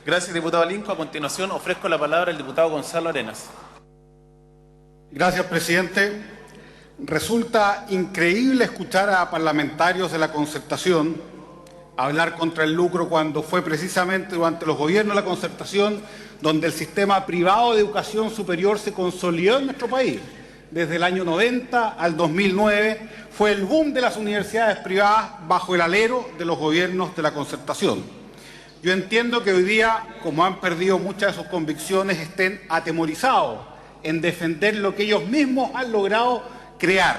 Gracias, diputado Linco. A continuación, ofrezco la palabra al diputado Gonzalo Arenas. Gracias, presidente. Resulta increíble escuchar a parlamentarios de la Concertación hablar contra el lucro cuando fue precisamente durante los gobiernos de la Concertación donde el sistema privado de educación superior se consolidó en nuestro país. Desde el año 90 al 2009 fue el boom de las universidades privadas bajo el alero de los gobiernos de la Concertación. Yo entiendo que hoy día, como han perdido muchas de sus convicciones, estén atemorizados en defender lo que ellos mismos han logrado crear.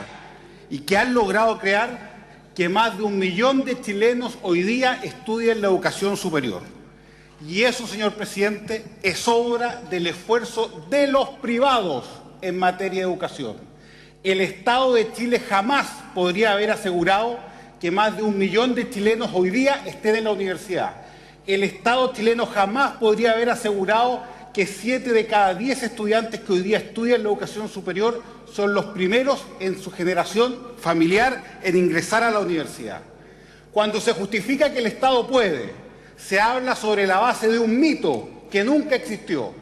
¿Y que han logrado crear? Que más de 1 millón de chilenos hoy día estudien la educación superior. Y eso, señor presidente, es obra del esfuerzo de los privados en materia de educación. El Estado de Chile jamás podría haber asegurado que más de 1 millón de chilenos hoy día estén en la universidad. El Estado chileno jamás podría haber asegurado que 7 de cada 10 estudiantes que hoy día estudian la educación superior son los primeros en su generación familiar en ingresar a la universidad. Cuando se justifica que el Estado puede, se habla sobre la base de un mito que nunca existió.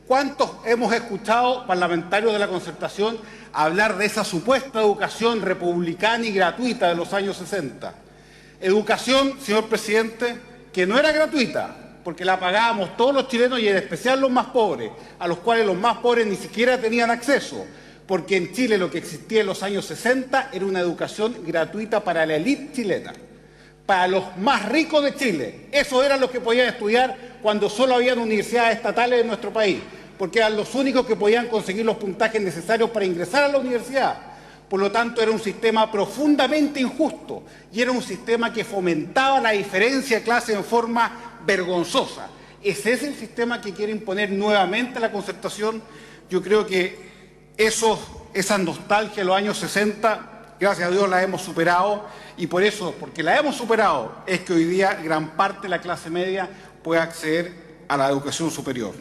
¿Cuántos hemos escuchado parlamentarios de la Concertación hablar de esa supuesta educación republicana y gratuita de los años 60? Educación, señor presidente, que no era gratuita, porque la pagábamos todos los chilenos y en especial los más pobres, a los cuales los más pobres ni siquiera tenían acceso, porque en Chile lo que existía en los años 60 era una educación gratuita para la élite chilena, para los más ricos de Chile. Eso eran los que podían estudiar cuando solo habían universidades estatales en nuestro país, porque eran los únicos que podían conseguir los puntajes necesarios para ingresar a la universidad. Por lo tanto, era un sistema profundamente injusto y era un sistema que fomentaba la diferencia de clase en forma vergonzosa. ¿Ese es el sistema que quiere imponer nuevamente la Concertación? Yo creo que esa nostalgia de los años 60, gracias a Dios la hemos superado, y por eso, porque la hemos superado, es que hoy día gran parte de la clase media puede acceder a la educación superior.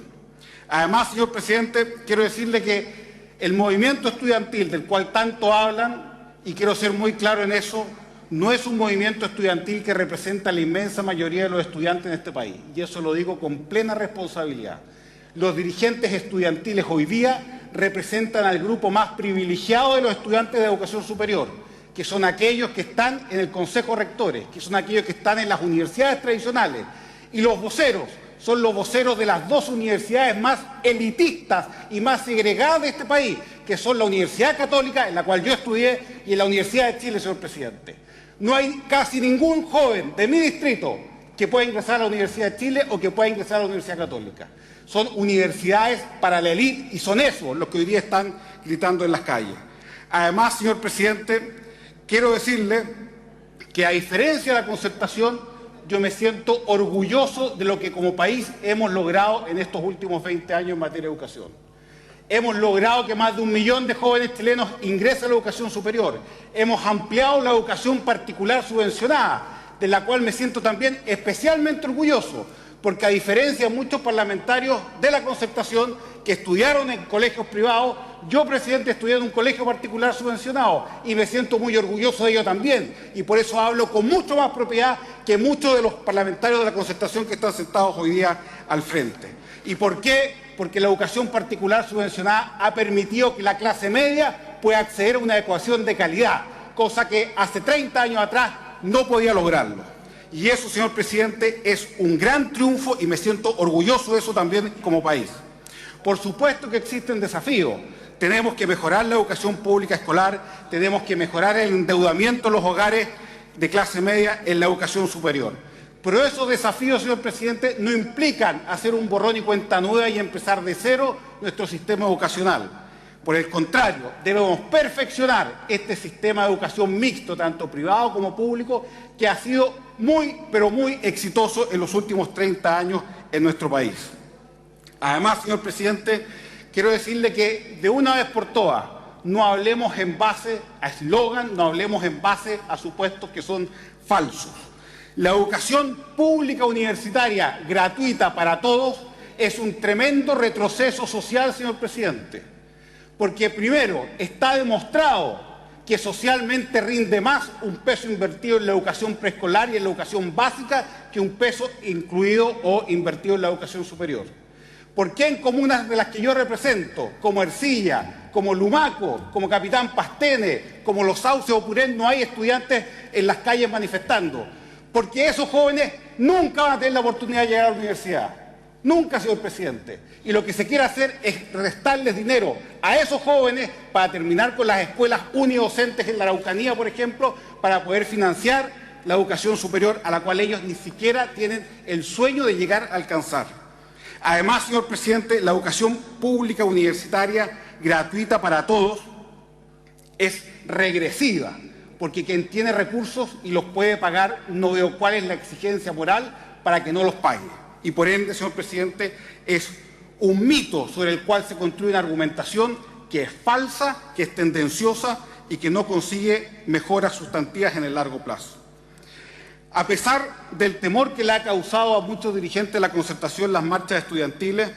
Además, señor presidente, quiero decirle que el movimiento estudiantil del cual tanto hablan, y quiero ser muy claro en eso, no es un movimiento estudiantil que representa a la inmensa mayoría de los estudiantes en este país, y eso lo digo con plena responsabilidad. Los dirigentes estudiantiles hoy día representan al grupo más privilegiado de los estudiantes de educación superior, que son aquellos que están en el Consejo de Rectores, que son aquellos que están en las universidades tradicionales, y los voceros son los voceros de las dos universidades más elitistas y más segregadas de este país, que son la Universidad Católica, en la cual yo estudié, y en la Universidad de Chile, señor presidente. No hay casi ningún joven de mi distrito que pueda ingresar a la Universidad de Chile o que pueda ingresar a la Universidad Católica. Son universidades para la élite y son esos los que hoy día están gritando en las calles. Además, señor presidente, quiero decirle que a diferencia de la Concertación, yo me siento orgulloso de lo que como país hemos logrado en estos últimos 20 años en materia de educación. Hemos logrado que más de 1 millón de jóvenes chilenos ingresen a la educación superior. Hemos ampliado la educación particular subvencionada, de la cual me siento también especialmente orgulloso, porque a diferencia de muchos parlamentarios de la Concertación que estudiaron en colegios privados, yo, presidente, estudié en un colegio particular subvencionado y me siento muy orgulloso de ello también, y por eso hablo con mucho más propiedad que muchos de los parlamentarios de la Concertación que están sentados hoy día al frente. ¿Y por qué? Porque la educación particular subvencionada ha permitido que la clase media pueda acceder a una educación de calidad, cosa que hace 30 años atrás no podía lograrlo. Y eso, señor presidente, es un gran triunfo y me siento orgulloso de eso también como país. Por supuesto que existen desafíos. Tenemos que mejorar la educación pública escolar, tenemos que mejorar el endeudamiento de los hogares de clase media en la educación superior. Pero esos desafíos, señor presidente, no implican hacer un borrón y cuenta nueva y empezar de cero nuestro sistema educacional. Por el contrario, debemos perfeccionar este sistema de educación mixto, tanto privado como público, que ha sido muy, pero muy exitoso en los últimos 30 años en nuestro país. Además, señor presidente, quiero decirle que de una vez por todas no hablemos en base a eslogan, no hablemos en base a supuestos que son falsos. La educación pública universitaria gratuita para todos es un tremendo retroceso social, señor presidente, porque primero está demostrado que socialmente rinde más un peso invertido en la educación preescolar y en la educación básica que un peso incluido o invertido en la educación superior? ¿Por qué en comunas de las que yo represento, como Ercilla, como Lumaco, como Capitán Pastene, como Los Sauces o Purén, no hay estudiantes en las calles manifestando? Porque esos jóvenes nunca van a tener la oportunidad de llegar a la universidad. Nunca, señor presidente. Y lo que se quiere hacer es restarles dinero a esos jóvenes para terminar con las escuelas unidocentes en la Araucanía, por ejemplo, para poder financiar la educación superior a la cual ellos ni siquiera tienen el sueño de llegar a alcanzar. Además, señor presidente, la educación pública universitaria gratuita para todos es regresiva, porque quien tiene recursos y los puede pagar, no veo cuál es la exigencia moral para que no los pague. Y por ende, señor presidente, es un mito sobre el cual se construye una argumentación que es falsa, que es tendenciosa y que no consigue mejoras sustantivas en el largo plazo. A pesar del temor que le ha causado a muchos dirigentes de la concertación las marchas estudiantiles,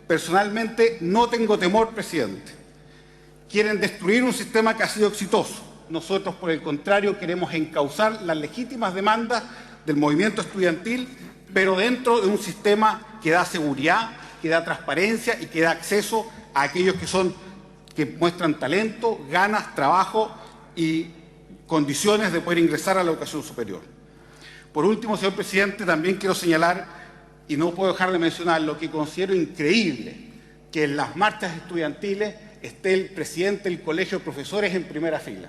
personalmente no tengo temor, presidente. Quieren destruir un sistema que ha sido exitoso. Nosotros, por el contrario, queremos encauzar las legítimas demandas del movimiento estudiantil, pero dentro de un sistema que da seguridad, que da transparencia y que da acceso a aquellos que muestran talento, ganas, trabajo y condiciones de poder ingresar a la educación superior. Por último, señor presidente, también quiero señalar, y no puedo dejar de mencionar, lo que considero increíble, que en las marchas estudiantiles esté el presidente del Colegio de Profesores en primera fila.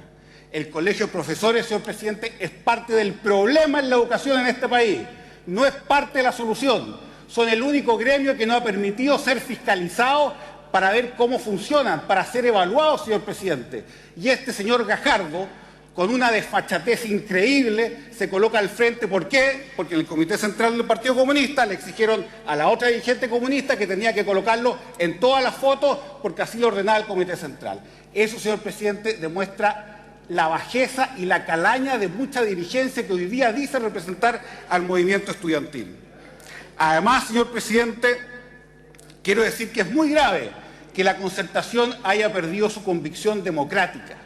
El Colegio de Profesores, señor presidente, es parte del problema en la educación en este país, no es parte de la solución. Son el único gremio que no ha permitido ser fiscalizado para ver cómo funcionan, para ser evaluados, señor presidente. Y este señor Gajardo, con una desfachatez increíble, se coloca al frente. ¿Por qué? Porque en el Comité Central del Partido Comunista le exigieron a la otra dirigente comunista que tenía que colocarlo en todas las fotos porque así lo ordenaba el Comité Central. Eso, señor presidente, demuestra la bajeza y la calaña de mucha dirigencia que hoy día dice representar al movimiento estudiantil. Además, señor presidente, quiero decir que es muy grave que la concertación haya perdido su convicción democrática.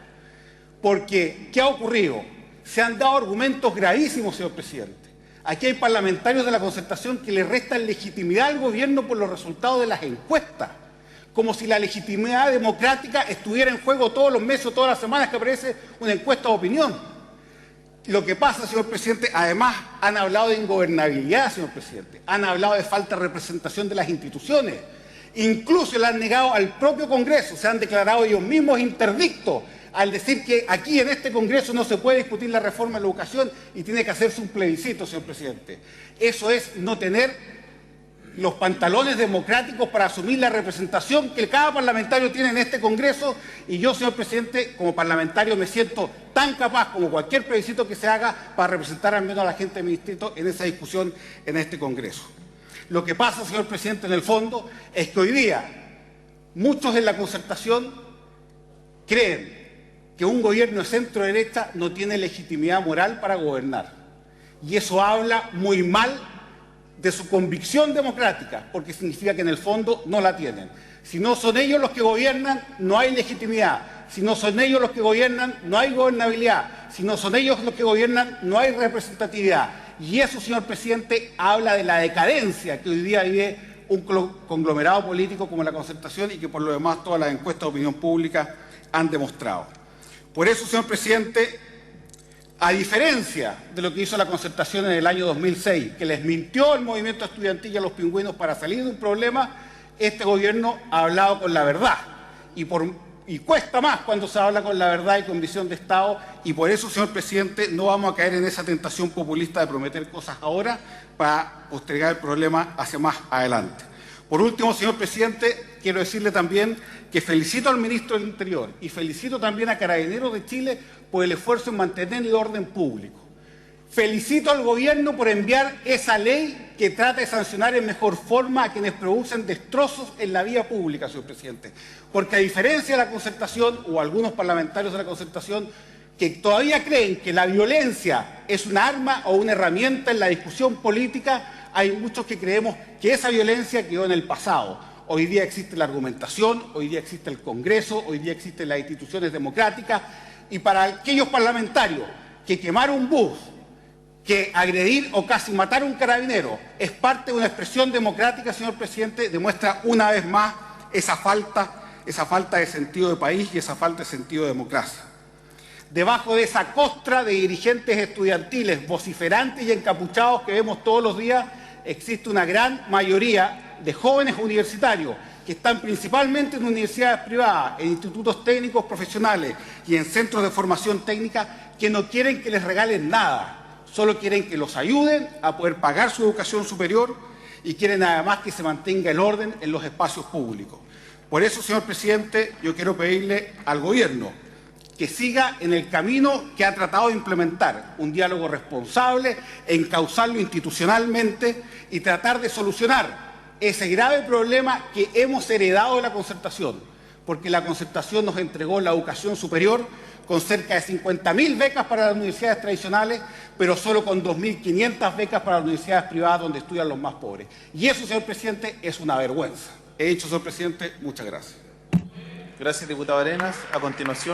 Porque, ¿qué ha ocurrido? Se han dado argumentos gravísimos, señor presidente. Aquí hay parlamentarios de la concertación que le restan legitimidad al gobierno por los resultados de las encuestas, como si la legitimidad democrática estuviera en juego todos los meses o todas las semanas que aparece una encuesta de opinión. Lo que pasa, señor presidente, además han hablado de ingobernabilidad, señor presidente, han hablado de falta de representación de las instituciones, incluso le han negado al propio Congreso, se han declarado ellos mismos interdictos al decir que aquí en este Congreso no se puede discutir la reforma de la educación y tiene que hacerse un plebiscito, señor presidente. Eso es no tener los pantalones democráticos para asumir la representación que cada parlamentario tiene en este Congreso, y yo, señor presidente, como parlamentario me siento tan capaz como cualquier plebiscito que se haga para representar al menos a la gente de mi distrito en esa discusión en este Congreso. Lo que pasa, señor presidente, en el fondo es que hoy día muchos en la concertación creen que un gobierno de centro-derecha no tiene legitimidad moral para gobernar. Y eso habla muy mal de su convicción democrática, porque significa que en el fondo no la tienen. Si no son ellos los que gobiernan, no hay legitimidad. Si no son ellos los que gobiernan, no hay gobernabilidad. Si no son ellos los que gobiernan, no hay representatividad. Y eso, señor presidente, habla de la decadencia que hoy día vive un conglomerado político como la Concertación y que por lo demás todas las encuestas de opinión pública han demostrado. Por eso, señor presidente, a diferencia de lo que hizo la Concertación en el año 2006, que les mintió al movimiento estudiantil y a los pingüinos para salir de un problema, este gobierno ha hablado con la verdad. Y cuesta más cuando se habla con la verdad y con visión de Estado, y por eso, señor presidente, no vamos a caer en esa tentación populista de prometer cosas ahora para postergar el problema hacia más adelante. Por último, señor presidente, quiero decirle también que felicito al ministro del Interior y felicito también a Carabineros de Chile por el esfuerzo en mantener el orden público. Felicito al gobierno por enviar esa ley que trata de sancionar en mejor forma a quienes producen destrozos en la vía pública, señor presidente. Porque a diferencia de la Concertación o algunos parlamentarios de la Concertación que todavía creen que la violencia es un arma o una herramienta en la discusión política, hay muchos que creemos que esa violencia quedó en el pasado. Hoy día existe la argumentación, hoy día existe el Congreso, hoy día existen las instituciones democráticas, Y para aquellos parlamentarios que quemar un bus, que agredir o casi matar a un carabinero es parte de una expresión democrática, señor presidente, demuestra una vez más esa falta de sentido de país y esa falta de sentido de democracia. Debajo de esa costra de dirigentes estudiantiles vociferantes y encapuchados que vemos todos los días, existe una gran mayoría de jóvenes universitarios que están principalmente en universidades privadas, en institutos técnicos profesionales y en centros de formación técnica que no quieren que les regalen nada, solo quieren que los ayuden a poder pagar su educación superior y quieren además que se mantenga el orden en los espacios públicos. Por eso, señor presidente, yo quiero pedirle al gobierno que siga en el camino que ha tratado de implementar, un diálogo responsable, encauzarlo institucionalmente y tratar de solucionar ese grave problema que hemos heredado de la concertación, porque la concertación nos entregó la educación superior con cerca de 50.000 becas para las universidades tradicionales, pero solo con 2.500 becas para las universidades privadas donde estudian los más pobres. Y eso, señor presidente, es una vergüenza. He dicho, señor presidente, muchas gracias. Gracias, diputado Arenas. A continuación.